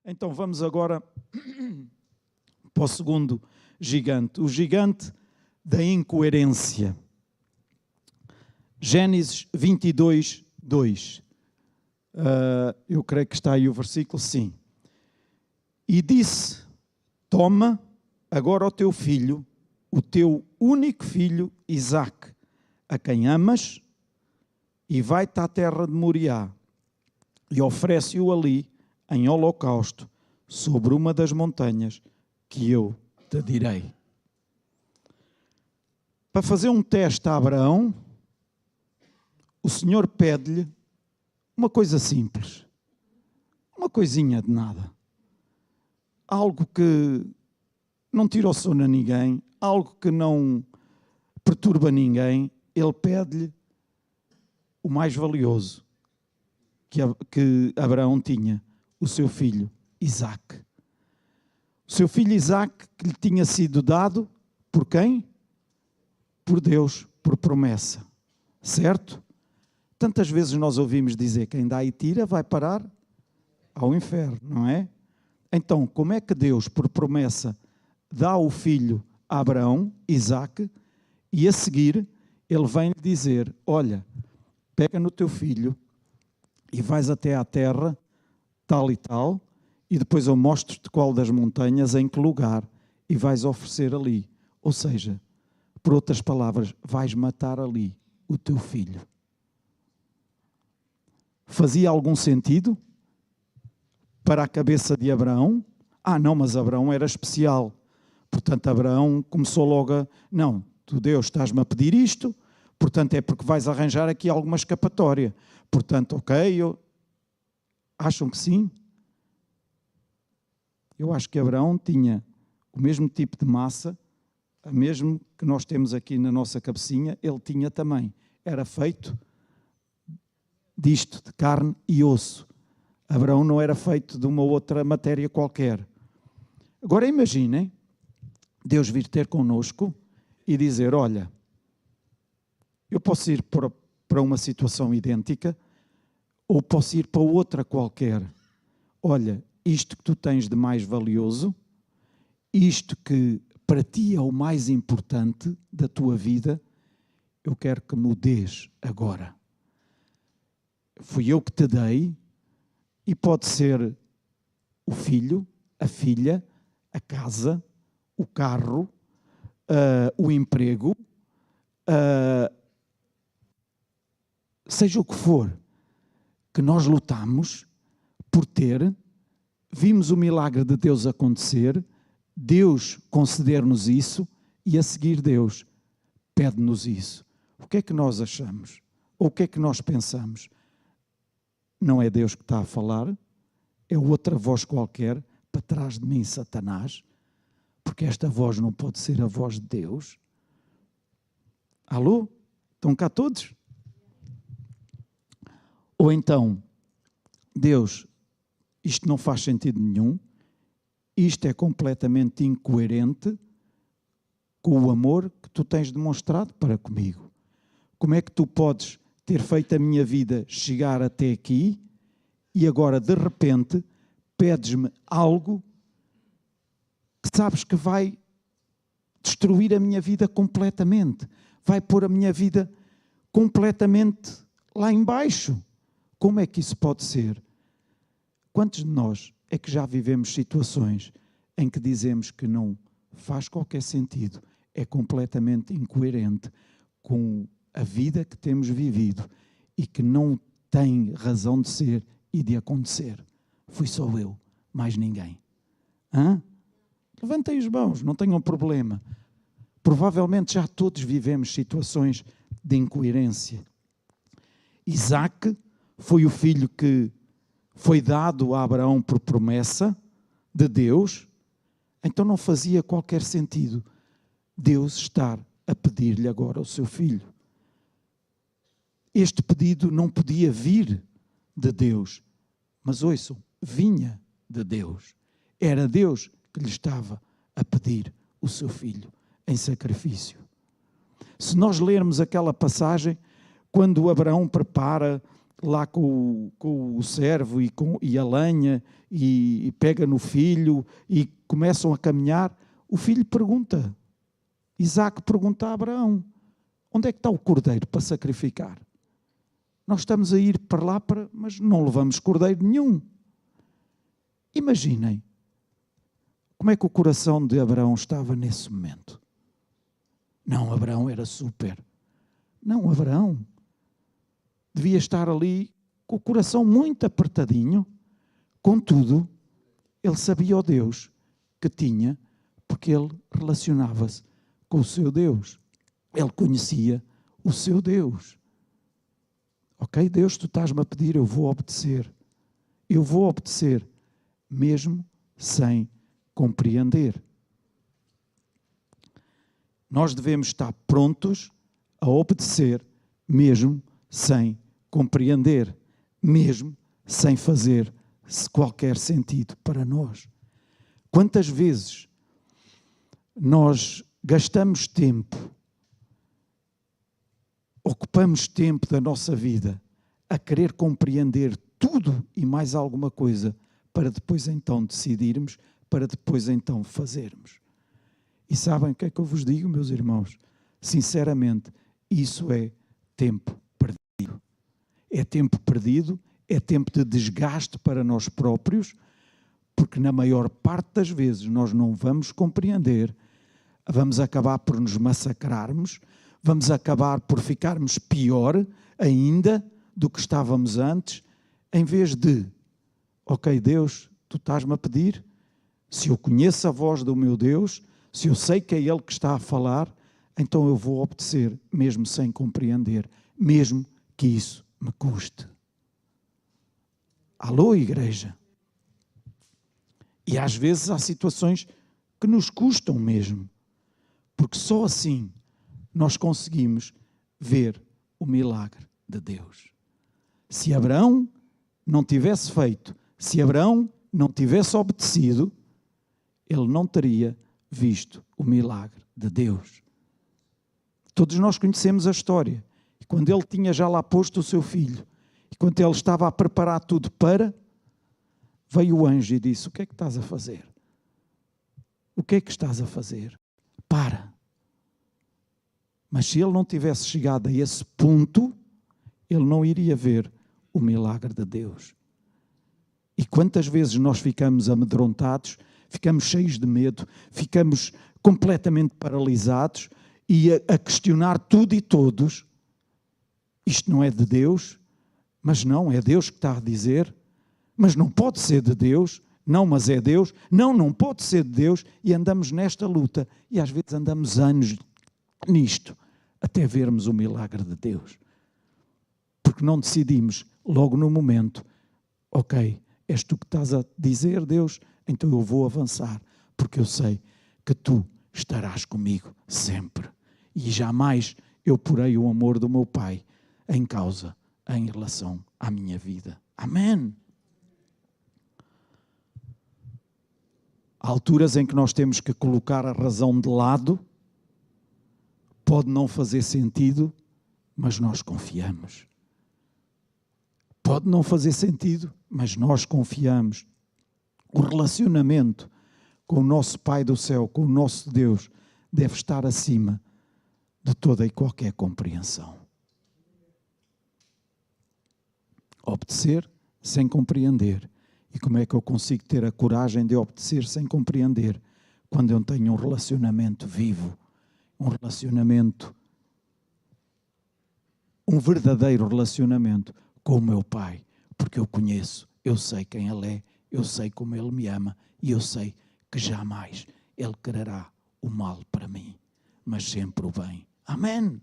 Então vamos agora para o segundo gigante, o gigante da incoerência. Gênesis 22, 2. Eu creio que está aí o versículo, sim. E disse, toma agora o teu filho, o teu único filho, Isaque, a quem amas, e vai-te à terra de Moriá, e oferece-o ali, em holocausto, sobre uma das montanhas que eu te direi. Para fazer um teste a Abraão, o Senhor pede-lhe uma coisa simples, uma coisinha de nada, algo que não tira o sono a ninguém, algo que não perturba ninguém. Ele pede-lhe o mais valioso que Abraão tinha, o seu filho Isaque. O seu filho Isaque que lhe tinha sido dado por quem? Por Deus, por promessa, certo? Tantas vezes nós ouvimos dizer que quem dá e tira vai parar ao inferno, não é? Então, como é que Deus, por promessa, dá o filho a Abraão, Isaque, e a seguir ele vem-lhe dizer, olha, pega no teu filho e vais até à terra, tal e tal, e depois eu mostro-te qual das montanhas, em que lugar, e vais oferecer ali. Ou seja, por outras palavras, vais matar ali o teu filho. Fazia algum sentido para a cabeça de Abraão? Ah, não, mas Abraão era especial. Portanto, Abraão começou logo a... Não, tu Deus estás-me a pedir isto, portanto é porque vais arranjar aqui alguma escapatória. Portanto, ok, acham que sim? Eu acho que Abraão tinha o mesmo tipo de massa, a mesmo que nós temos aqui na nossa cabecinha, ele tinha também. Era feito disto, de carne e osso. Abraão não era feito de uma outra matéria qualquer. Agora imaginem Deus vir ter connosco e dizer, olha, eu posso ir para uma situação idêntica ou posso ir para outra qualquer. Olha, isto que tu tens de mais valioso, isto que para ti é o mais importante da tua vida, eu quero que me o dês agora. Fui eu que te dei, e pode ser o filho, a filha, a casa, o carro, o emprego, seja o que for, que nós lutamos por ter, vimos o milagre de Deus acontecer, Deus conceder-nos isso e a seguir Deus pede-nos isso. O que é que nós achamos? Ou o que é que nós pensamos? Não é Deus que está a falar, é outra voz qualquer para trás de mim, Satanás, porque esta voz não pode ser a voz de Deus. Alô? Estão cá todos? Ou então, Deus, isto não faz sentido nenhum, isto é completamente incoerente com o amor que tu tens demonstrado para comigo. Como é que tu podes ter feito a minha vida chegar até aqui e agora, de repente, pedes-me algo que sabes que vai destruir a minha vida completamente, vai pôr a minha vida completamente lá embaixo. Como é que isso pode ser? Quantos de nós é que já vivemos situações em que dizemos que não faz qualquer sentido, é completamente incoerente com a vida que temos vivido e que não tem razão de ser e de acontecer? Fui só eu, mais ninguém. Hã? Levantem as mãos, não tenham problema. Provavelmente já todos vivemos situações de incoerência. Isaque foi o filho que foi dado a Abraão por promessa de Deus, então não fazia qualquer sentido Deus estar a pedir-lhe agora o seu filho. Este pedido não podia vir de Deus, mas ouçam, vinha de Deus. Era Deus que lhe estava a pedir o seu filho em sacrifício. Se nós lermos aquela passagem, quando Abraão prepara lá com o servo e a lenha, e pega no filho, e começam a caminhar, o filho pergunta, Isaac pergunta a Abraão, onde é que está o cordeiro para sacrificar? Nós estamos a ir para lá, mas não levamos cordeiro nenhum. Imaginem, como é que o coração de Abraão estava nesse momento? Não, Abraão era super. Não, Abraão devia estar ali com o coração muito apertadinho. Contudo, ele sabia o Deus que tinha, porque ele relacionava-se com o seu Deus. Ele conhecia o seu Deus. Ok, Deus, tu estás-me a pedir, eu vou obedecer. Eu vou obedecer, mesmo sem compreender. Nós devemos estar prontos a obedecer, mesmo sem compreender, mesmo sem fazer qualquer sentido para nós. Quantas vezes nós gastamos tempo, ocupamos tempo da nossa vida a querer compreender tudo e mais alguma coisa para depois então decidirmos, para depois então fazermos. E sabem o que é que eu vos digo, meus irmãos? Sinceramente, isso é tempo perdido. É tempo perdido, é tempo de desgaste para nós próprios, porque na maior parte das vezes nós não vamos compreender, vamos acabar por nos massacrarmos, vamos acabar por ficarmos pior ainda do que estávamos antes, em vez de, ok Deus, tu estás-me a pedir, se eu conheço a voz do meu Deus, se eu sei que é Ele que está a falar, então eu vou obedecer, mesmo sem compreender, mesmo que isso me custe. Alô, igreja? E às vezes há situações que nos custam mesmo, porque só assim nós conseguimos ver o milagre de Deus. Se Abraão não tivesse feito, se Abraão não tivesse obedecido, ele não teria visto o milagre de Deus. Todos nós conhecemos a história. E quando ele tinha já lá posto o seu filho, e quando ele estava a preparar tudo veio o anjo e disse, o que é que estás a fazer? O que é que estás a fazer? Para. Mas se ele não tivesse chegado a esse ponto, ele não iria ver o milagre de Deus. E quantas vezes nós ficamos amedrontados, ficamos cheios de medo, ficamos completamente paralisados e a questionar tudo e todos. Isto não é de Deus, mas não, é Deus que está a dizer, mas não pode ser de Deus, não, mas é Deus, não pode ser de Deus, e andamos nesta luta, e às vezes andamos anos nisto, até vermos o milagre de Deus. Porque não decidimos logo no momento, ok, és tu que estás a dizer, Deus, então eu vou avançar, porque eu sei que tu estarás comigo sempre. E jamais eu porei o amor do meu Pai em causa, em relação à minha vida. Amém. Há alturas em que nós temos que colocar a razão de lado, pode não fazer sentido, mas nós confiamos. Pode não fazer sentido, mas nós confiamos. O relacionamento com o nosso Pai do céu, com o nosso Deus, deve estar acima de toda e qualquer compreensão. Obedecer sem compreender. E como é que eu consigo ter a coragem de obedecer sem compreender? Quando eu tenho um relacionamento vivo, um verdadeiro relacionamento com o meu Pai, porque eu conheço, eu sei quem Ele é, eu sei como Ele me ama e eu sei que jamais Ele quererá o mal para mim, mas sempre o bem. Amém?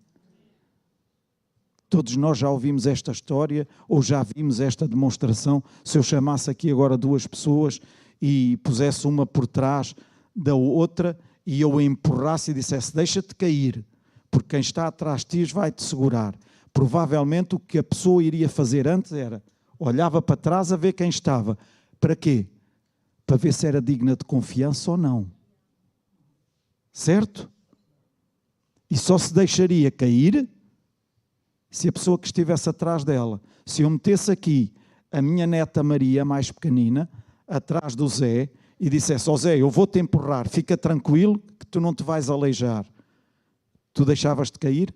Todos nós já ouvimos esta história ou já vimos esta demonstração. Se eu chamasse aqui agora duas pessoas e pusesse uma por trás da outra e eu a empurrasse e dissesse, deixa-te cair, porque quem está atrás de ti vai-te segurar. Provavelmente o que a pessoa iria fazer antes era, olhava para trás a ver quem estava. Para quê? Para ver se era digna de confiança ou não. Certo? E só se deixaria cair Se a pessoa que estivesse atrás dela, se eu metesse aqui a minha neta Maria, mais pequenina, atrás do Zé, e dissesse, ó Zé, eu vou-te empurrar, fica tranquilo que tu não te vais aleijar. Tu deixavas de cair?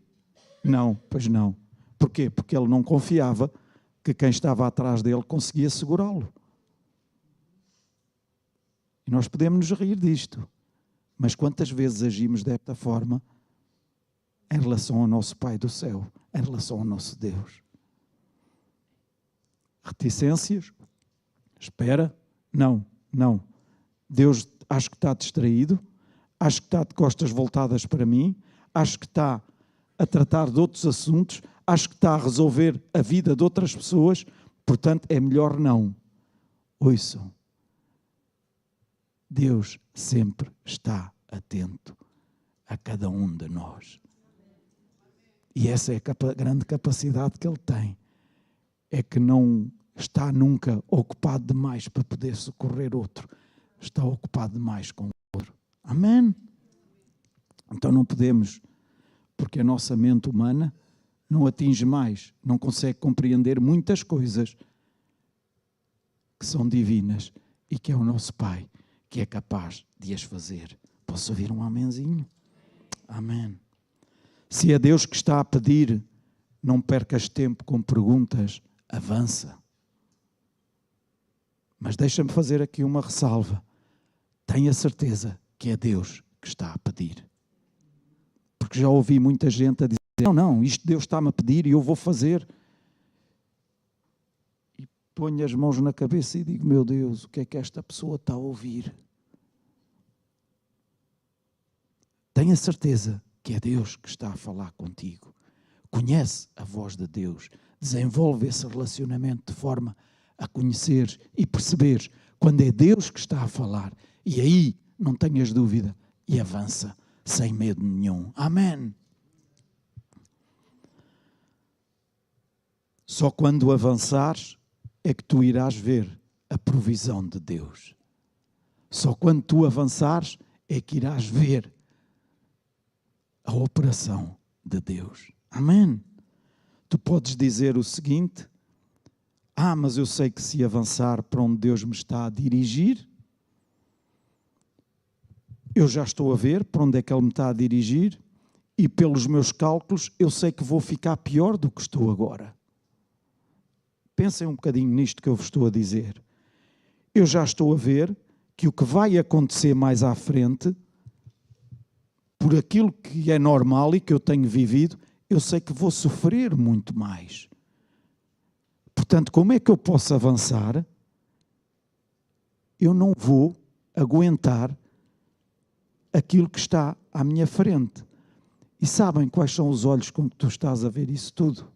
Não, pois não. Porquê? Porque ele não confiava que quem estava atrás dele conseguia segurá-lo. E nós podemos nos rir disto. Mas quantas vezes agimos desta forma em relação ao nosso Pai do céu, em relação ao nosso Deus? Reticências? Espera? Não. Deus acho que está distraído, acho que está de costas voltadas para mim, acho que está a tratar de outros assuntos, acho que está a resolver a vida de outras pessoas, portanto é melhor não. Ouçam, Deus sempre está atento a cada um de nós. E essa é a grande capacidade que Ele tem, é que não está nunca ocupado demais para poder socorrer outro, está ocupado demais com o outro. Amém? Então não podemos, porque a nossa mente humana não atinge mais, não consegue compreender muitas coisas que são divinas e que é o nosso Pai que é capaz de as fazer. Posso ouvir um amenzinho? Amém. Se é Deus que está a pedir, não percas tempo com perguntas, avança. Mas deixa-me fazer aqui uma ressalva. Tenha certeza que é Deus que está a pedir. Porque já ouvi muita gente a dizer, não, isto Deus está-me a pedir e eu vou fazer. E ponho as mãos na cabeça e digo, meu Deus, o que é que esta pessoa está a ouvir? Tenha certeza que é Deus que está a falar contigo. Conhece a voz de Deus. Desenvolve esse relacionamento de forma a conheceres e perceberes quando é Deus que está a falar. E aí não tenhas dúvida e avança sem medo nenhum. Amém. Só quando avançares é que tu irás ver a provisão de Deus. Só quando tu avançares é que irás ver a operação de Deus. Amém. Tu podes dizer o seguinte, mas eu sei que se avançar para onde Deus me está a dirigir, eu já estou a ver para onde é que Ele me está a dirigir e pelos meus cálculos eu sei que vou ficar pior do que estou agora. Pensem um bocadinho nisto que eu vos estou a dizer. Eu já estou a ver que o que vai acontecer mais à frente, por aquilo que é normal e que eu tenho vivido, eu sei que vou sofrer muito mais. Portanto, como é que eu posso avançar? Eu não vou aguentar aquilo que está à minha frente. E sabem quais são os olhos com que tu estás a ver isso tudo?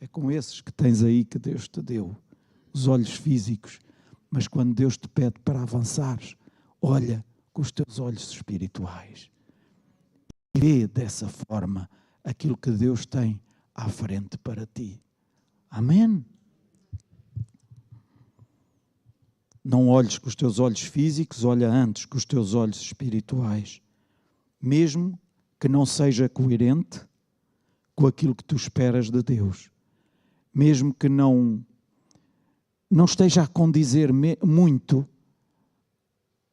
É com esses que tens aí que Deus te deu, os olhos físicos. Mas quando Deus te pede para avançares, olha com os teus olhos espirituais. E vê dessa forma aquilo que Deus tem à frente para ti. Amém? Não olhes com os teus olhos físicos, olha antes com os teus olhos espirituais. Mesmo que não seja coerente com aquilo que tu esperas de Deus. Mesmo que não esteja a condizer muito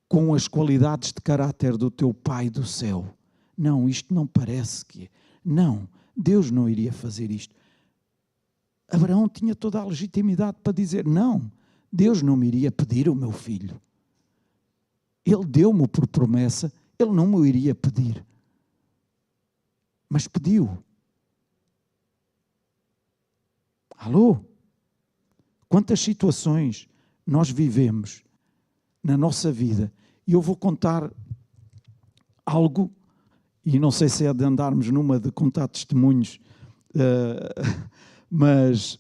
com as qualidades de caráter do teu Pai do céu. Não, isto não parece que é. Não, Deus não iria fazer isto. Abraão tinha toda a legitimidade para dizer, não, Deus não me iria pedir o meu filho. Ele deu-me por promessa, Ele não me iria pedir. Mas pediu. Alô? Quantas situações nós vivemos na nossa vida? E eu vou contar algo, e não sei se é de andarmos numa de contar testemunhos, mas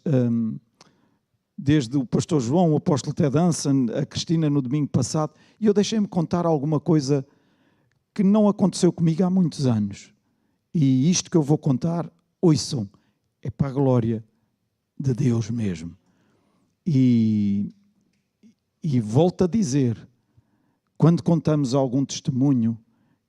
desde o pastor João, o apóstolo Ted Hansen, a Cristina no domingo passado, e eu deixei-me contar alguma coisa que não aconteceu comigo há muitos anos. E isto que eu vou contar, ouçam, é para a glória de Deus mesmo. E volto a dizer, quando contamos algum testemunho,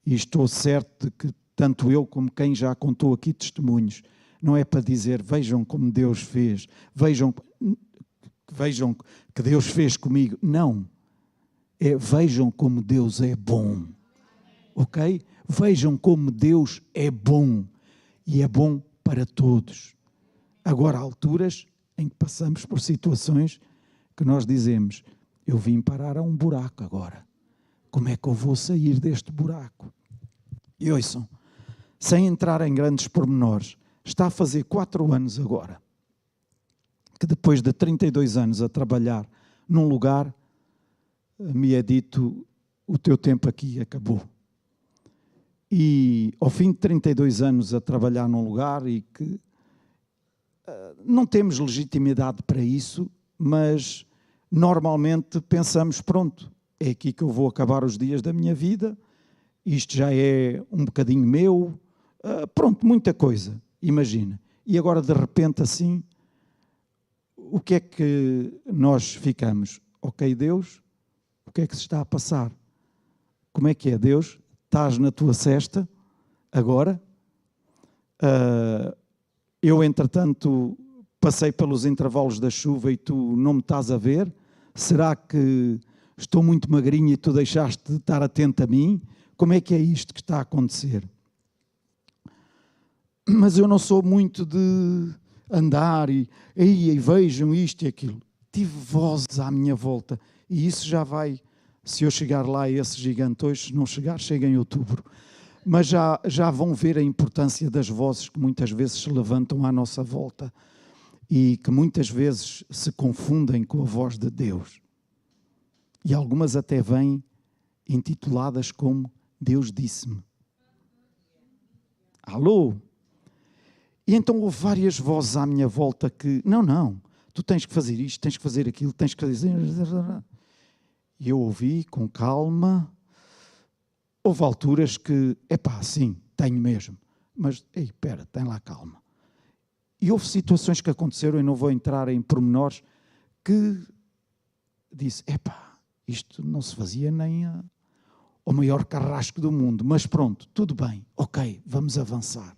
e estou certo de que tanto eu como quem já contou aqui testemunhos, não é para dizer, vejam como Deus fez, vejam que Deus fez comigo. Não. É, vejam como Deus é bom. Ok? Vejam como Deus é bom. E é bom para todos. Agora, há alturas em que passamos por situações que nós dizemos, eu vim parar a um buraco agora. Como é que eu vou sair deste buraco? E ouçam, sem entrar em grandes pormenores, está a fazer 4 anos agora, que depois de 32 anos a trabalhar num lugar, me é dito, o teu tempo aqui acabou. E ao fim de 32 anos a trabalhar num lugar e que não temos legitimidade para isso, mas normalmente pensamos, pronto, é aqui que eu vou acabar os dias da minha vida, isto já é um bocadinho meu, pronto, muita coisa, imagina. E agora de repente assim, o que é que nós ficamos? Ok, Deus, o que é que se está a passar? Como é que é, Deus? Estás na tua cesta agora? Eu, entretanto, passei pelos intervalos da chuva e tu não me estás a ver? Será que estou muito magrinho e tu deixaste de estar atento a mim? Como é que é isto que está a acontecer? Mas eu não sou muito de andar e vejam isto e aquilo. Tive vozes à minha volta e isso já vai, se eu chegar lá a esse gigante hoje, se não chegar, chega em outubro. Mas já vão ver a importância das vozes que muitas vezes se levantam à nossa volta e que muitas vezes se confundem com a voz de Deus. E algumas até vêm intituladas como Deus disse-me. Alô? E então houve várias vozes à minha volta que, não, tu tens que fazer isto, tens que fazer aquilo, tens que fazer... E eu ouvi com calma. Houve alturas que, sim, tenho mesmo. Mas, espera, tem lá calma. E houve situações que aconteceram, e não vou entrar em pormenores, que disse, isto não se fazia nem ao maior carrasco do mundo. Mas pronto, tudo bem, ok, vamos avançar.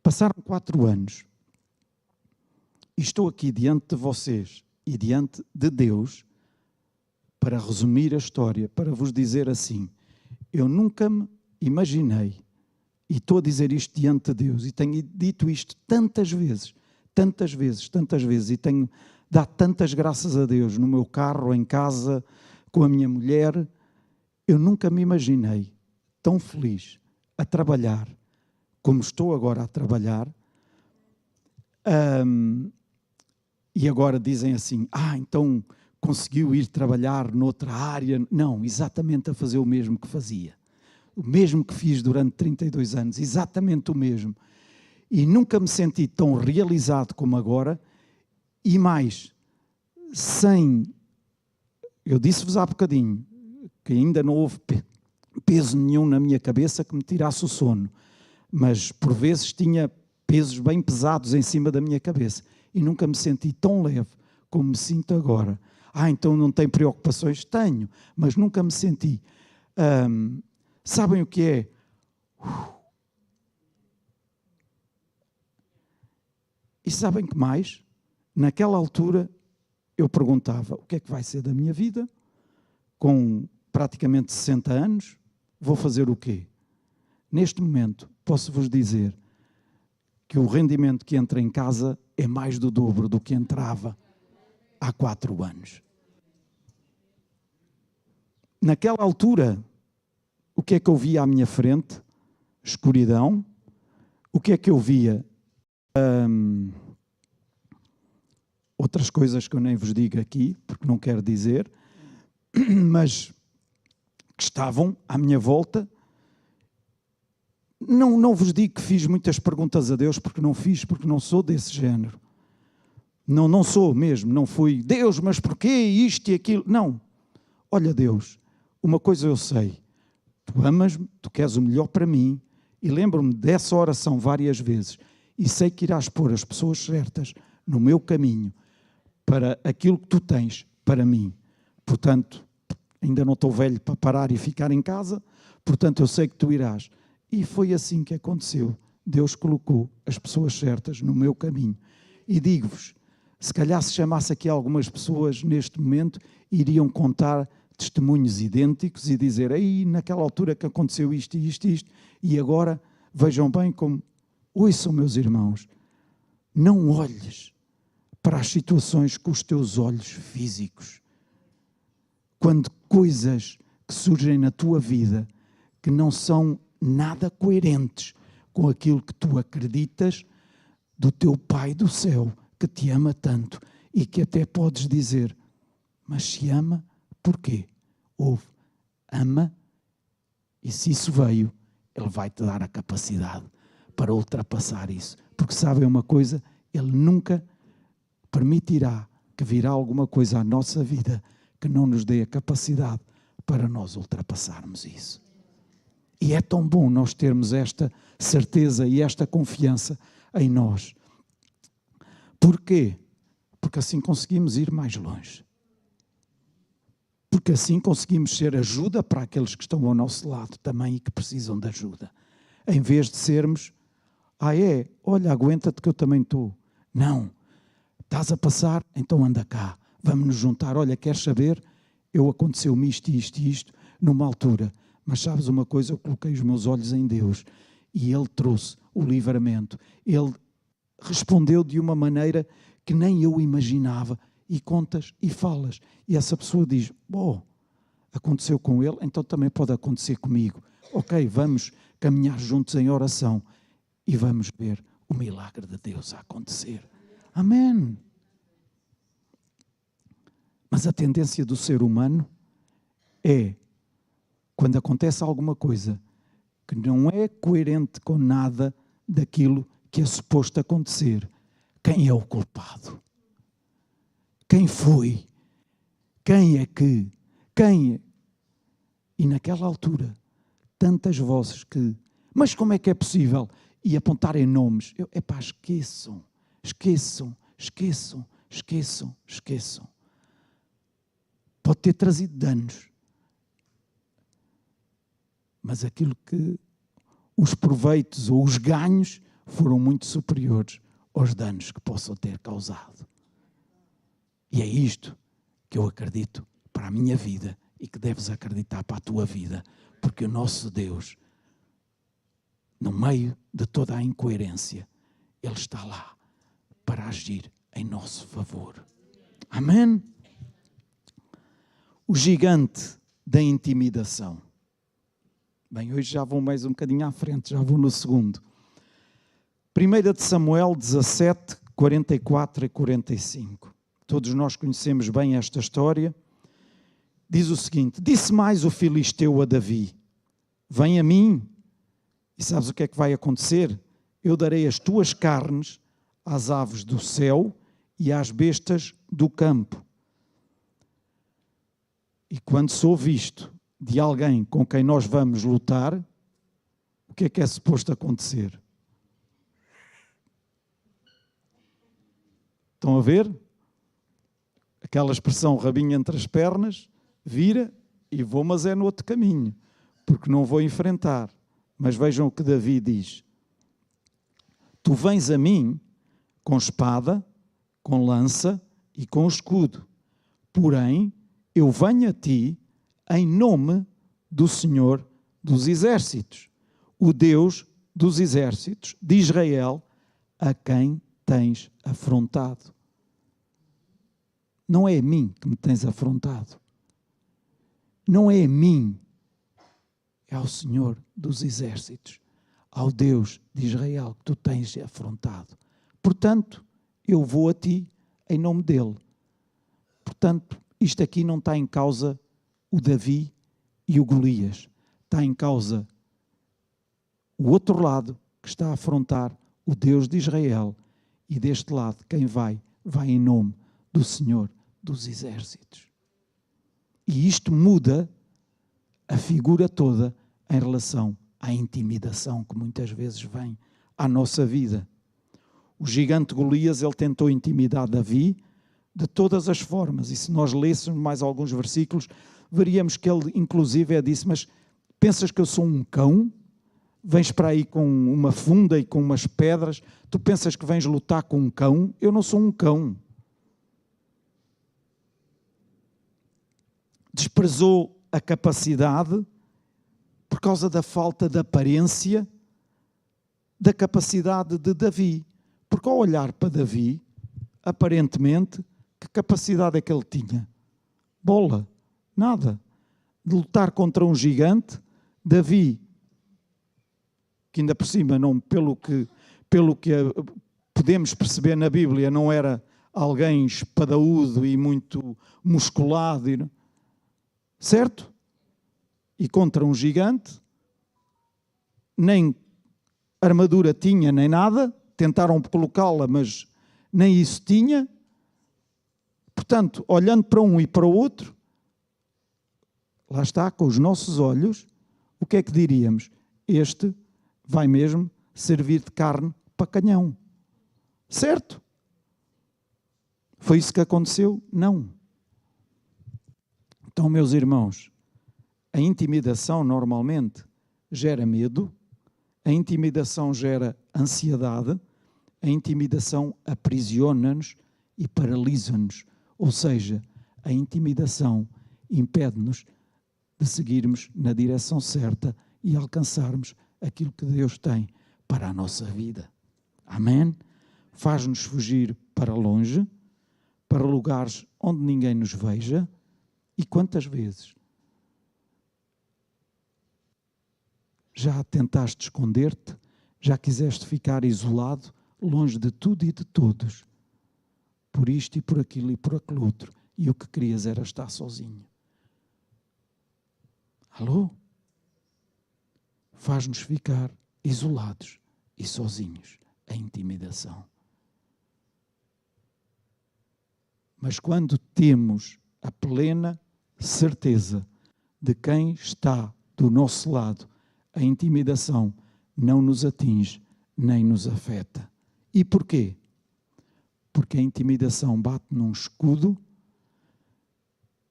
Passaram 4 anos e estou aqui diante de vocês e diante de Deus para resumir a história, para vos dizer assim, eu nunca me imaginei, e estou a dizer isto diante de Deus, e tenho dito isto tantas vezes, e tenho dado tantas graças a Deus no meu carro, em casa, com a minha mulher, eu nunca me imaginei tão feliz a trabalhar como estou agora a trabalhar, e agora dizem assim, então conseguiu ir trabalhar noutra área. Não, exatamente a fazer o mesmo que fazia. O mesmo que fiz durante 32 anos, exatamente o mesmo. E nunca me senti tão realizado como agora, e mais, eu disse-vos há bocadinho, que ainda não houve peso nenhum na minha cabeça que me tirasse o sono. Mas por vezes tinha pesos bem pesados em cima da minha cabeça e nunca me senti tão leve como me sinto agora. Então não tem preocupações? Tenho, mas nunca me senti. Sabem o que é? E sabem que mais? Naquela altura eu perguntava, o que é que vai ser da minha vida? Com praticamente 60 anos, vou fazer o quê? Neste momento, posso-vos dizer que o rendimento que entra em casa é mais do dobro do que entrava há 4 anos. Naquela altura, o que é que eu via à minha frente? Escuridão. O que é que eu via? Outras coisas que eu nem vos digo aqui, porque não quero dizer, mas que estavam à minha volta. Não vos digo que fiz muitas perguntas a Deus, porque não sou desse género. Não sou mesmo, não fui, Deus, mas porquê isto e aquilo? Não. Olha, Deus, uma coisa eu sei, tu amas-me, tu queres o melhor para mim, e lembro-me dessa oração várias vezes, e sei que irás pôr as pessoas certas no meu caminho para aquilo que tu tens para mim. Portanto, ainda não estou velho para parar e ficar em casa, portanto eu sei que tu irás. E foi assim que aconteceu. Deus colocou as pessoas certas no meu caminho. E digo-vos, se calhar se chamasse aqui algumas pessoas neste momento, iriam contar testemunhos idênticos e dizer, aí naquela altura que aconteceu isto e isto e isto, e agora vejam bem como, ouçam meus irmãos, não olhes para as situações com os teus olhos físicos. Quando coisas que surgem na tua vida que não são nada coerentes com aquilo que tu acreditas do teu Pai do céu, que te ama tanto e que até podes dizer, mas se ama, porquê? Ouve, ama, e se isso veio, Ele vai-te dar a capacidade para ultrapassar isso. Porque sabem uma coisa? Ele nunca permitirá que virá alguma coisa à nossa vida que não nos dê a capacidade para nós ultrapassarmos isso. E é tão bom nós termos esta certeza e esta confiança em nós. Porquê? Porque assim conseguimos ir mais longe. Porque assim conseguimos ser ajuda para aqueles que estão ao nosso lado também e que precisam de ajuda. Em vez de sermos, olha, aguenta-te que eu também estou. Não, estás a passar, então anda cá, vamos nos juntar. Olha, queres saber? Aconteceu-me isto e isto e isto numa altura. Mas sabes uma coisa? Eu coloquei os meus olhos em Deus e Ele trouxe o livramento. Ele respondeu de uma maneira que nem eu imaginava. E contas e falas. E essa pessoa diz, aconteceu com ele, então também pode acontecer comigo. Ok, vamos caminhar juntos em oração e vamos ver o milagre de Deus a acontecer. Amém. Mas a tendência do ser humano é, quando acontece alguma coisa que não é coerente com nada daquilo que é suposto acontecer, quem é o culpado? Quem foi? Quem é que? Quem é? E naquela altura, tantas vozes que, mas como é que é possível? E apontarem nomes. Esqueçam, esqueçam, esqueçam, esqueçam, esqueçam. Pode ter trazido danos. Mas aquilo que os proveitos ou os ganhos foram muito superiores aos danos que possam ter causado. E é isto que eu acredito para a minha vida e que deves acreditar para a tua vida, porque o nosso Deus, no meio de toda a incoerência, Ele está lá para agir em nosso favor. Amém? O gigante da intimidação. Bem, hoje já vou mais um bocadinho à frente, já vou no segundo. 1 de Samuel 17, 44 e 45. Todos nós conhecemos bem esta história. Diz o seguinte, disse mais o filisteu a Davi, vem a mim, e sabes o que é que vai acontecer? Eu darei as tuas carnes às aves do céu e às bestas do campo. E quando sou visto de alguém com quem nós vamos lutar, o que é suposto acontecer? Estão a ver? Aquela expressão, rabinho entre as pernas, vira e vou, mas é no outro caminho, porque não vou enfrentar. Mas vejam o que Davi diz. Tu vens a mim com espada, com lança e com escudo. Porém, eu venho a ti em nome do Senhor dos Exércitos, o Deus dos Exércitos de Israel, a quem tens afrontado. Não é a mim que me tens afrontado. Não é a mim. É ao Senhor dos Exércitos, ao Deus de Israel que tu tens afrontado. Portanto, eu vou a ti em nome dele. Portanto, isto aqui não está em causa o Davi e o Golias. Está em causa o outro lado que está a afrontar o Deus de Israel. E deste lado, quem vai em nome do Senhor dos Exércitos. E isto muda a figura toda em relação à intimidação que muitas vezes vem à nossa vida. O gigante Golias, ele tentou intimidar Davi de todas as formas. E se nós lêssemos mais alguns versículos, veríamos que ele inclusive disse, mas pensas que eu sou um cão? vens para aí com uma funda e com umas pedras, tu pensas que vens lutar com um cão? Eu não sou um cão. Desprezou a capacidade por causa da falta de aparência da capacidade de Davi. Porque ao olhar para Davi, aparentemente, que capacidade é que ele tinha? Bola, nada. De lutar contra um gigante, Davi, que ainda por cima, não, pelo que podemos perceber na Bíblia, não era alguém espadaúdo e muito musculado, certo? E contra um gigante, nem armadura tinha, nem nada, tentaram colocá-la, mas nem isso tinha. Portanto, olhando para um e para o outro, lá está, com os nossos olhos, o que é que diríamos? Este vai mesmo servir de carne para canhão. Certo? Foi isso que aconteceu? Não. Então, meus irmãos, a intimidação normalmente gera medo, a intimidação gera ansiedade, a intimidação aprisiona-nos e paralisa-nos. Ou seja, a intimidação impede-nos de seguirmos na direção certa e alcançarmos aquilo que Deus tem para a nossa vida. Amém? Faz-nos fugir para longe, para lugares onde ninguém nos veja. E quantas vezes já tentaste esconder-te, já quiseste ficar isolado, longe de tudo e de todos, por isto e por aquilo e por aquele outro, e o que querias era estar sozinho. Alô? Faz-nos ficar isolados e sozinhos, a intimidação. Mas quando temos a plena certeza de quem está do nosso lado, a intimidação não nos atinge nem nos afeta. E porquê? Porque a intimidação bate num escudo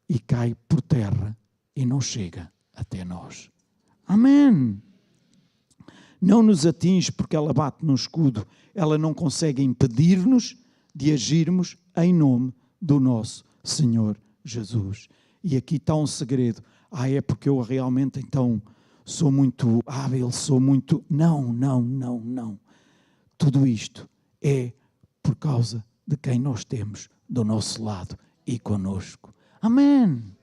e cai por terra e não chega até nós. Amém! Não nos atinge porque ela bate num escudo, ela não consegue impedir-nos de agirmos em nome do nosso Senhor Jesus. E aqui está um segredo. É porque eu realmente então sou muito hábil, sou muito... Não. Tudo isto é por causa de quem nós temos do nosso lado e conosco. Amém!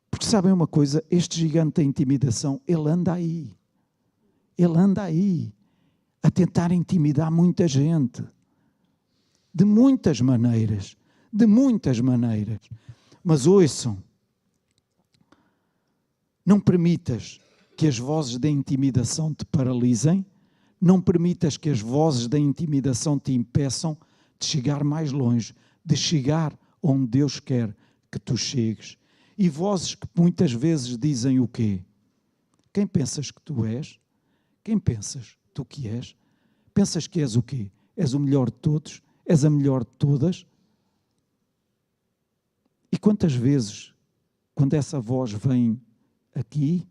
Porque sabem uma coisa? Este gigante da intimidação, ele anda aí. Ele anda aí a tentar intimidar muita gente. De muitas maneiras. De muitas maneiras. Mas ouçam, não permitas que as vozes da intimidação te paralisem, não permitas que as vozes da intimidação te impeçam de chegar mais longe, de chegar onde Deus quer que tu chegues. E vozes que muitas vezes dizem o quê? Quem pensas que tu és? Quem pensas tu que és? Pensas que és o quê? És o melhor de todos? És a melhor de todas? E quantas vezes, quando essa voz vem aqui,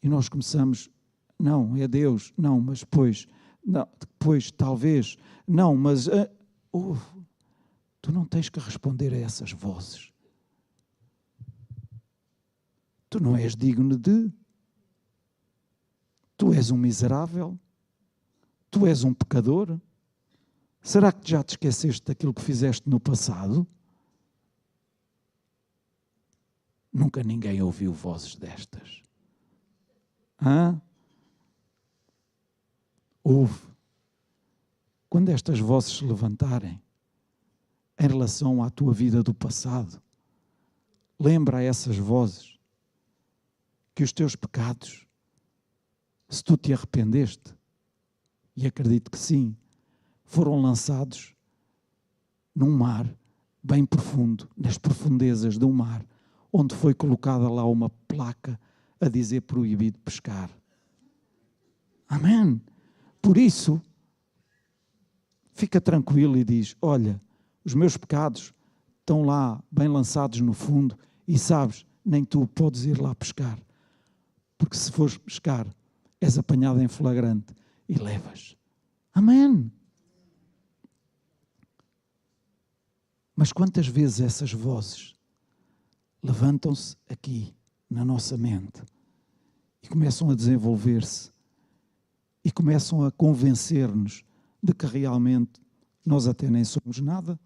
e nós começamos, não, é Deus, não, mas depois, não, depois talvez, não, mas tu não tens que responder a essas vozes. Tu não és digno de, tu és um miserável, tu és um pecador. Será que já te esqueceste daquilo que fizeste no passado? Nunca ninguém ouviu vozes destas. Ouve. Quando estas vozes se levantarem em relação à tua vida do passado, lembra a essas vozes que os teus pecados, se tu te arrependeste, e acredito que sim, foram lançados num mar bem profundo, nas profundezas de um mar, onde foi colocada lá uma placa a dizer proibido pescar. Amém? Por isso, fica tranquilo e diz, olha, os meus pecados estão lá bem lançados no fundo e sabes, nem tu podes ir lá pescar. Porque se fores pescar, és apanhado em flagrante e levas. Amém. Mas quantas vezes essas vozes levantam-se aqui na nossa mente e começam a desenvolver-se e começam a convencer-nos de que realmente nós até nem somos nada,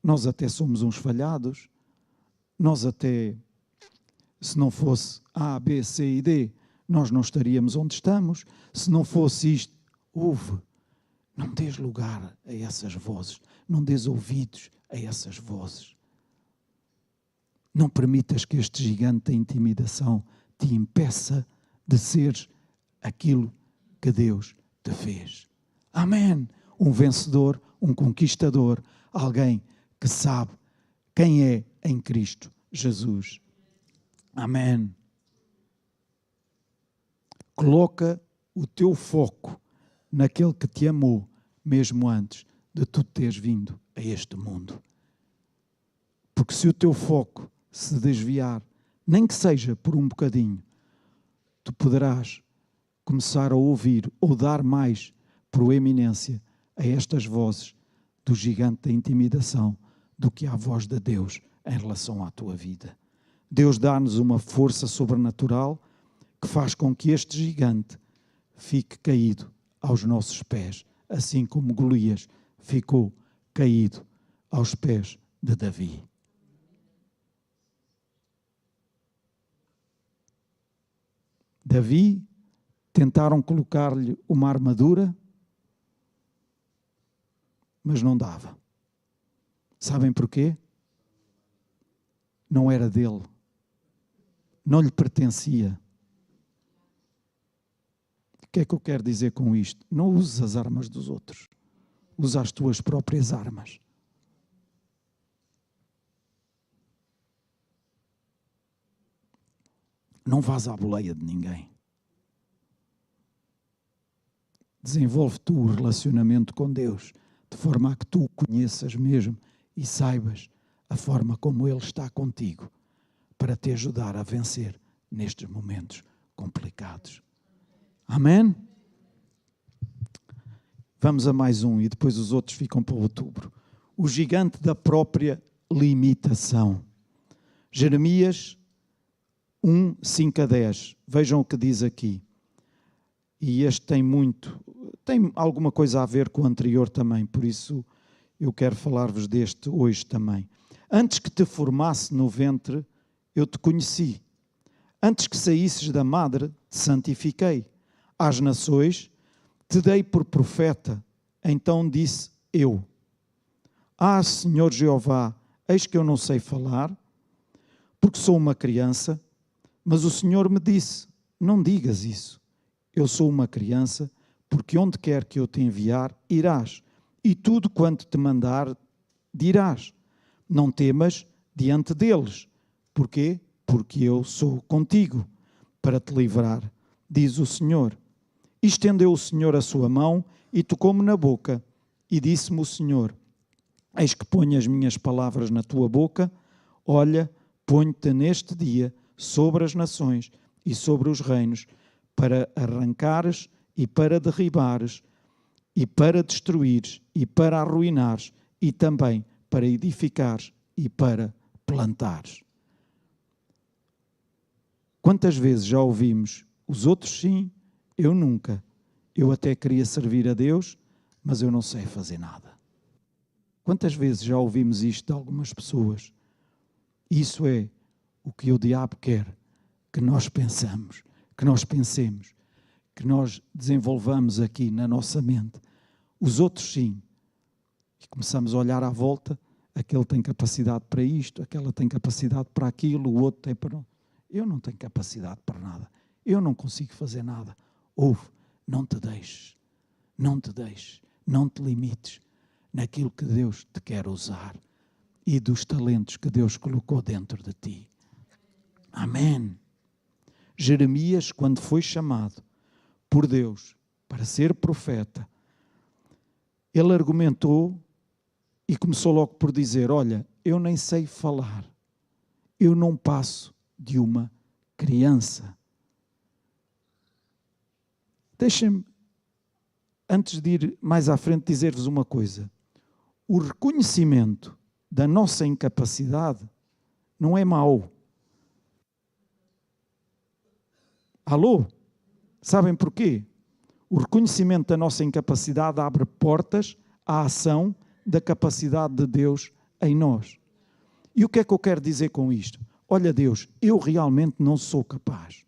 nós até somos uns falhados, nós até, se não fosse A, B, C e D, nós não estaríamos onde estamos, se não fosse isto, não dês lugar a essas vozes, não dês ouvidos a essas vozes. Não permitas que este gigante da intimidação te impeça de seres aquilo que Deus te fez. Amém. Um vencedor, um conquistador, alguém que sabe quem é em Cristo Jesus. Amém. Coloca o teu foco naquele que te amou, mesmo antes de tu teres vindo a este mundo. Porque se o teu foco se desviar, nem que seja por um bocadinho, tu poderás começar a ouvir ou dar mais proeminência a estas vozes do gigante da intimidação do que à voz de Deus em relação à tua vida. Deus dá-nos uma força sobrenatural que faz com que este gigante fique caído aos nossos pés, assim como Golias ficou caído aos pés de Davi. Davi, tentaram colocar-lhe uma armadura, mas não dava. Sabem porquê? Não era dele. Não lhe pertencia. O que é que eu quero dizer com isto? Não uses as armas dos outros. Usa as tuas próprias armas. Não vás à boleia de ninguém. Desenvolve tu o relacionamento com Deus, de forma a que tu o conheças mesmo e saibas a forma como Ele está contigo, para te ajudar a vencer nestes momentos complicados. Amém? Vamos a mais um e depois os outros ficam para outubro. O gigante da própria limitação. Jeremias 1, 5 a 10. Vejam o que diz aqui. E este tem alguma coisa a ver com o anterior também, por isso eu quero falar-vos deste hoje também. Antes que te formasse no ventre, eu te conheci. Antes que saísses da madre, te santifiquei. Às nações, te dei por profeta. Então disse eu: Ah, Senhor Jeová, eis que eu não sei falar, porque sou uma criança. Mas o Senhor me disse: não digas isso. Eu sou uma criança, porque onde quer que eu te enviar, irás. E tudo quanto te mandar, dirás. Não temas diante deles. Porquê? Porque eu sou contigo, para te livrar, diz o Senhor. E estendeu o Senhor a sua mão e tocou-me na boca. E disse-me o Senhor: Eis que ponho as minhas palavras na tua boca. Olha, ponho-te neste dia sobre as nações e sobre os reinos, para arrancares e para derribares, e para destruires e para arruinares, e também para edificares e para plantares. Quantas vezes já ouvimos, os outros sim, eu nunca. Eu até queria servir a Deus, mas eu não sei fazer nada. Quantas vezes já ouvimos isto de algumas pessoas? Isso é o que o diabo quer que nós pensemos, que nós pensemos, que nós desenvolvamos aqui na nossa mente. Os outros sim. E começamos a olhar à volta, aquele tem capacidade para isto, aquela tem capacidade para aquilo, o outro tem para... Eu não tenho capacidade para nada. Eu não consigo fazer nada. Ouve, não te deixes, não te deixes, não te limites naquilo que Deus te quer usar e dos talentos que Deus colocou dentro de ti. Amém. Jeremias, quando foi chamado por Deus para ser profeta, ele argumentou e começou logo por dizer: olha, eu nem sei falar, eu não passo de uma criança. Deixem-me, antes de ir mais à frente, dizer-vos uma coisa. O reconhecimento da nossa incapacidade não é mau. Alô? Sabem porquê? O reconhecimento da nossa incapacidade abre portas à ação da capacidade de Deus em nós. E o que é que eu quero dizer com isto? Olha, Deus, eu realmente não sou capaz,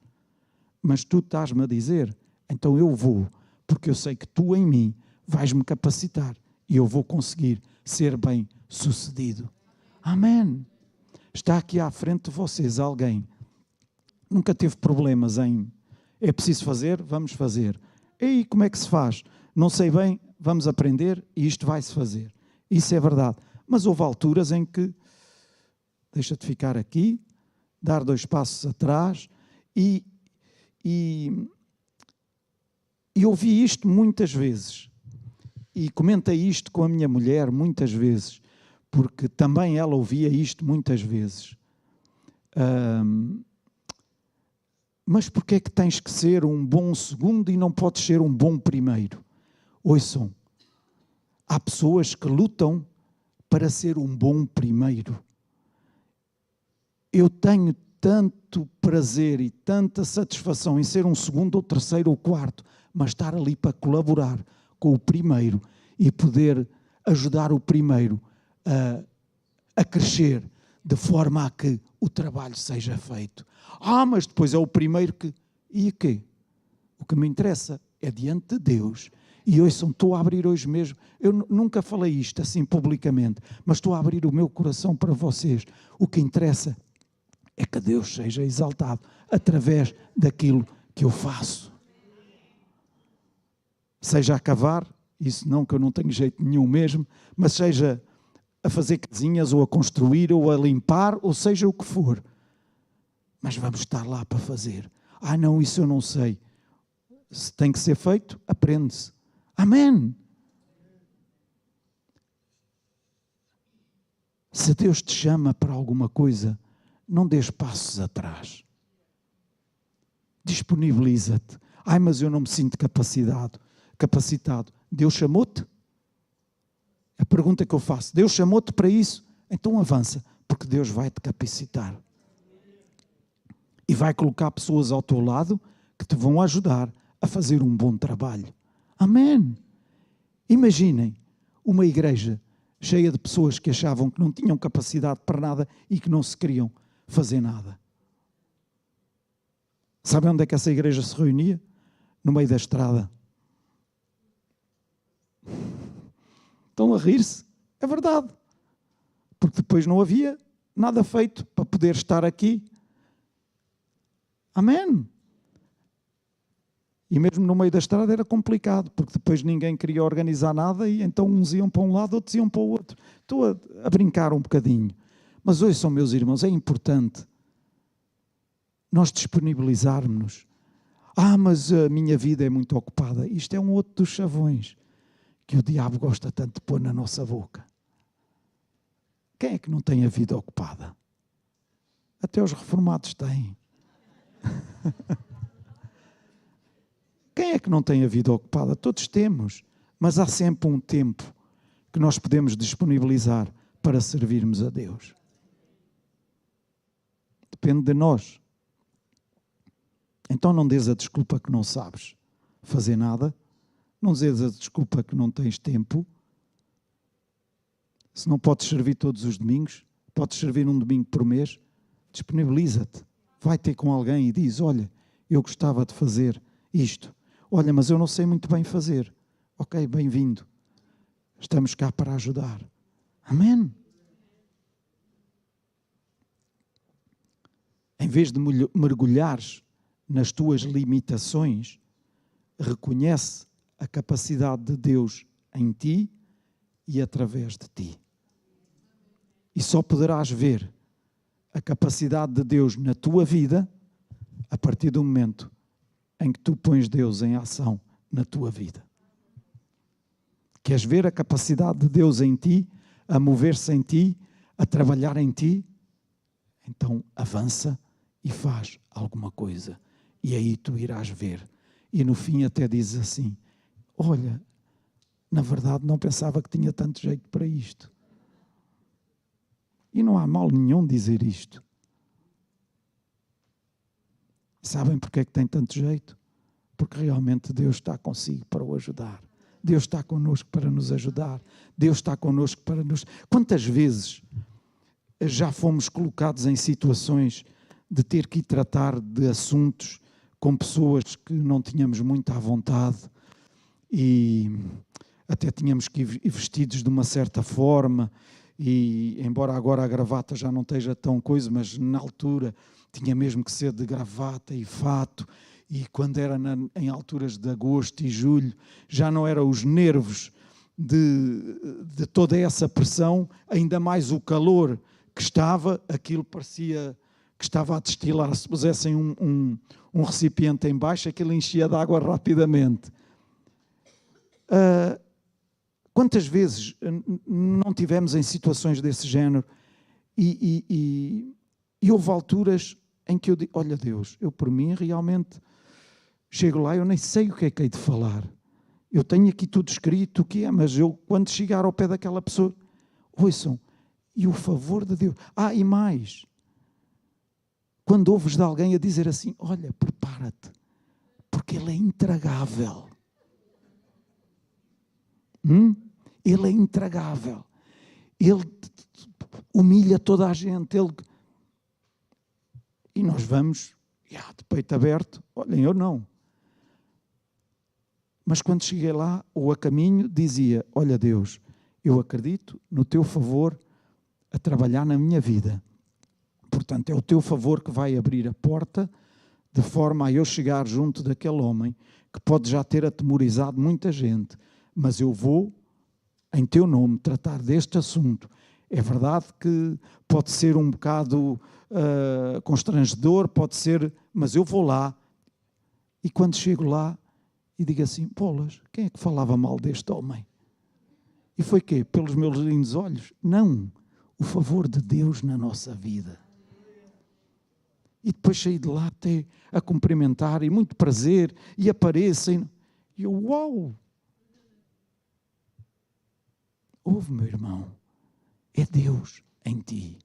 mas tu estás-me a dizer, então eu vou, porque eu sei que tu em mim vais-me capacitar e eu vou conseguir ser bem sucedido. Amém. Está aqui à frente de vocês alguém, nunca teve problemas em, é preciso fazer, vamos fazer. E como é que se faz? Não sei bem, vamos aprender e isto vai-se fazer. Isso é verdade. Mas houve alturas em que, deixa-te ficar aqui, dar 2 passos atrás e ouvi isto muitas vezes. E comentei isto com a minha mulher muitas vezes, porque também ela ouvia isto muitas vezes. Mas porquê é que tens que ser um bom segundo e não podes ser um bom primeiro? Ouçam, há pessoas que lutam para ser um bom primeiro. Eu tenho tanto prazer e tanta satisfação em ser um segundo ou terceiro ou quarto, mas estar ali para colaborar com o primeiro e poder ajudar o primeiro a crescer de forma a que o trabalho seja feito. Mas depois é o primeiro que... E o quê? O que me interessa é diante de Deus. E ouçam, estou a abrir hoje mesmo, eu nunca falei isto assim publicamente, mas estou a abrir o meu coração para vocês. O que interessa é que Deus seja exaltado através daquilo que eu faço. Seja a cavar, isso não, que eu não tenho jeito nenhum mesmo, mas seja a fazer casinhas, ou a construir, ou a limpar, ou seja o que for. Mas vamos estar lá para fazer. Não, isso eu não sei. Se tem que ser feito, aprende-se. Amém. Se Deus te chama para alguma coisa, não dês passos atrás. Disponibiliza-te. Mas eu não me sinto capacitado. Deus chamou-te? A pergunta que eu faço, Deus chamou-te para isso? Então avança, porque Deus vai te capacitar. E vai colocar pessoas ao teu lado que te vão ajudar a fazer um bom trabalho. Amém. Imaginem uma igreja cheia de pessoas que achavam que não tinham capacidade para nada e que não se queriam fazer nada. Sabem onde é que essa igreja se reunia? No meio da estrada. Estão a rir-se? É verdade. Porque depois não havia nada feito para poder estar aqui. Amém. E mesmo no meio da estrada era complicado, porque depois ninguém queria organizar nada e então uns iam para um lado, outros iam para o outro. Estou a brincar um bocadinho. Mas ouçam, meus irmãos, é importante nós disponibilizarmos-nos. Mas a minha vida é muito ocupada. Isto é um outro dos chavões que o diabo gosta tanto de pôr na nossa boca. Quem é que não tem a vida ocupada? Até os reformados têm. Quem é que não tem a vida ocupada? Todos temos, mas há sempre um tempo que nós podemos disponibilizar para servirmos a Deus. Depende de nós. Então não dês a desculpa que não sabes fazer nada, não dês a desculpa que não tens tempo. Se não podes servir todos os domingos, podes servir um domingo por mês, disponibiliza-te. Vai ter com alguém e diz, olha, eu gostava de fazer isto. Olha, mas eu não sei muito bem fazer. Ok, bem-vindo. Estamos cá para ajudar. Amém. Em vez de mergulhares nas tuas limitações, reconhece a capacidade de Deus em ti e através de ti. E só poderás ver a capacidade de Deus na tua vida a partir do momento em que tu pões Deus em ação na tua vida. Queres ver a capacidade de Deus em ti, a mover-se em ti, a trabalhar em ti? Então avança e faz alguma coisa. E aí tu irás ver. e no fim até diz assim: olha, na verdade não pensava que tinha tanto jeito para isto. E não há mal nenhum dizer isto. Sabem porque é que tem tanto jeito? Porque realmente Deus está consigo para o ajudar. Deus está connosco para nos ajudar. Deus está connosco para nos... Quantas vezes já fomos colocados em situações de ter que ir tratar de assuntos com pessoas que não tínhamos muito à vontade e até tínhamos que ir vestidos de uma certa forma, e embora agora a gravata já não esteja tão coisa, mas na altura tinha mesmo que ser de gravata e fato, e quando era em alturas de agosto e julho, já não eram os nervos de toda essa pressão, ainda mais o calor que estava, aquilo parecia que estava a destilar. Se pusessem um recipiente em baixo, aquilo enchia de água rapidamente. Quantas vezes não tivemos em situações desse género e houve alturas em que eu digo: olha Deus, eu por mim realmente chego lá, eu nem sei o que é que hei de falar. Eu tenho aqui tudo escrito o que é, mas eu quando chegar ao pé daquela pessoa, ouçam, e o favor de Deus. E mais, quando ouves de alguém a dizer assim: olha, prepara-te, porque ele é intragável. Ele é intragável. Ele humilha toda a gente. E nós vamos, de peito aberto. Olhem, eu não. Mas quando cheguei lá, ou a caminho, dizia: olha Deus, eu acredito no teu favor a trabalhar na minha vida. Portanto, é o teu favor que vai abrir a porta de forma a eu chegar junto daquele homem que pode já ter atemorizado muita gente, mas eu vou, em teu nome, tratar deste assunto. É verdade que pode ser um bocado constrangedor, pode ser, mas eu vou lá, e quando chego lá e digo assim: bolas, quem é que falava mal deste homem? E foi quê? Pelos meus lindos olhos? Não, o favor de Deus na nossa vida. E depois saí de lá até a cumprimentar, e muito prazer, e apareça, e eu, uau! Ouve, meu irmão, é Deus em ti.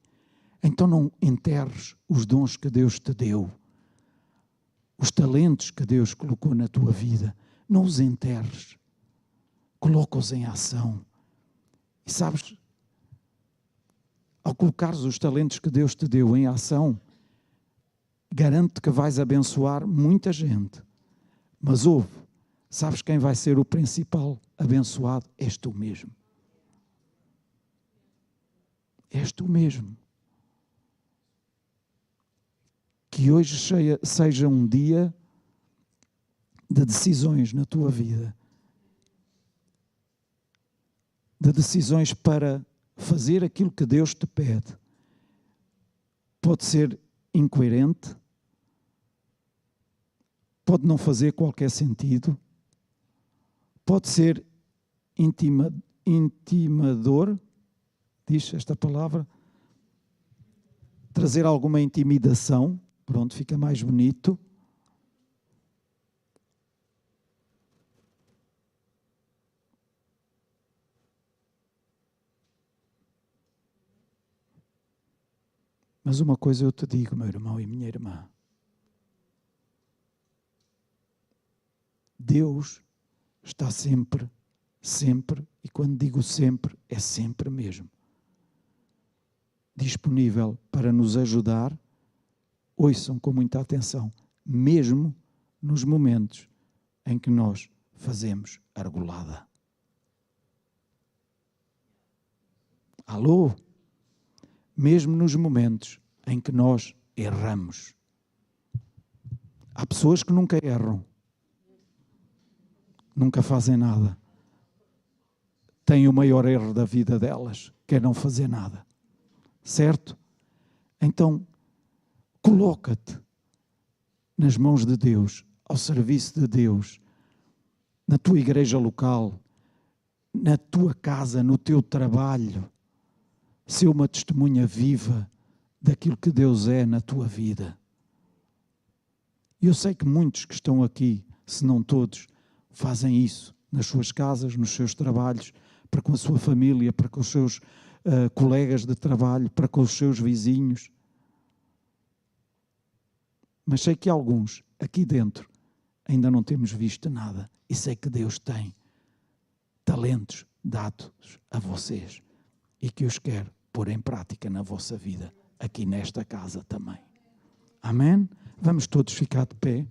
Então não enterres os dons que Deus te deu, os talentos que Deus colocou na tua vida. Não os enterres, coloca-os em ação. E sabes, ao colocares os talentos que Deus te deu em ação, garante que vais abençoar muita gente. Mas ouve, sabes quem vai ser o principal abençoado? És tu mesmo. És tu mesmo. Que hoje seja um dia de decisões na tua vida. De decisões para fazer aquilo que Deus te pede. Pode ser incoerente, pode não fazer qualquer sentido, pode ser intimador, diz esta palavra, trazer alguma intimidação, pronto, fica mais bonito. Mas uma coisa eu te digo, meu irmão e minha irmã. Deus está sempre, e quando digo sempre, é sempre mesmo, disponível para nos ajudar. Ouçam com muita atenção, mesmo nos momentos em que nós fazemos argolada. Alô? Mesmo nos momentos em que nós erramos. Há pessoas que nunca erram, nunca fazem nada. Têm o maior erro da vida delas, que é não fazer nada. Certo? Então, coloca-te nas mãos de Deus, ao serviço de Deus, na tua igreja local, na tua casa, no teu trabalho. Ser uma testemunha viva daquilo que Deus é na tua vida. Eu sei que muitos que estão aqui se não todos, fazem isso nas suas casas, nos seus trabalhos, para com a sua família, para com os seus colegas de trabalho, para com os seus vizinhos. Mas sei que alguns, aqui dentro, ainda não temos visto nada. E sei que Deus tem talentos dados a vocês e que os quer pôr em prática na vossa vida, aqui nesta casa também. Amém? Vamos todos ficar de pé.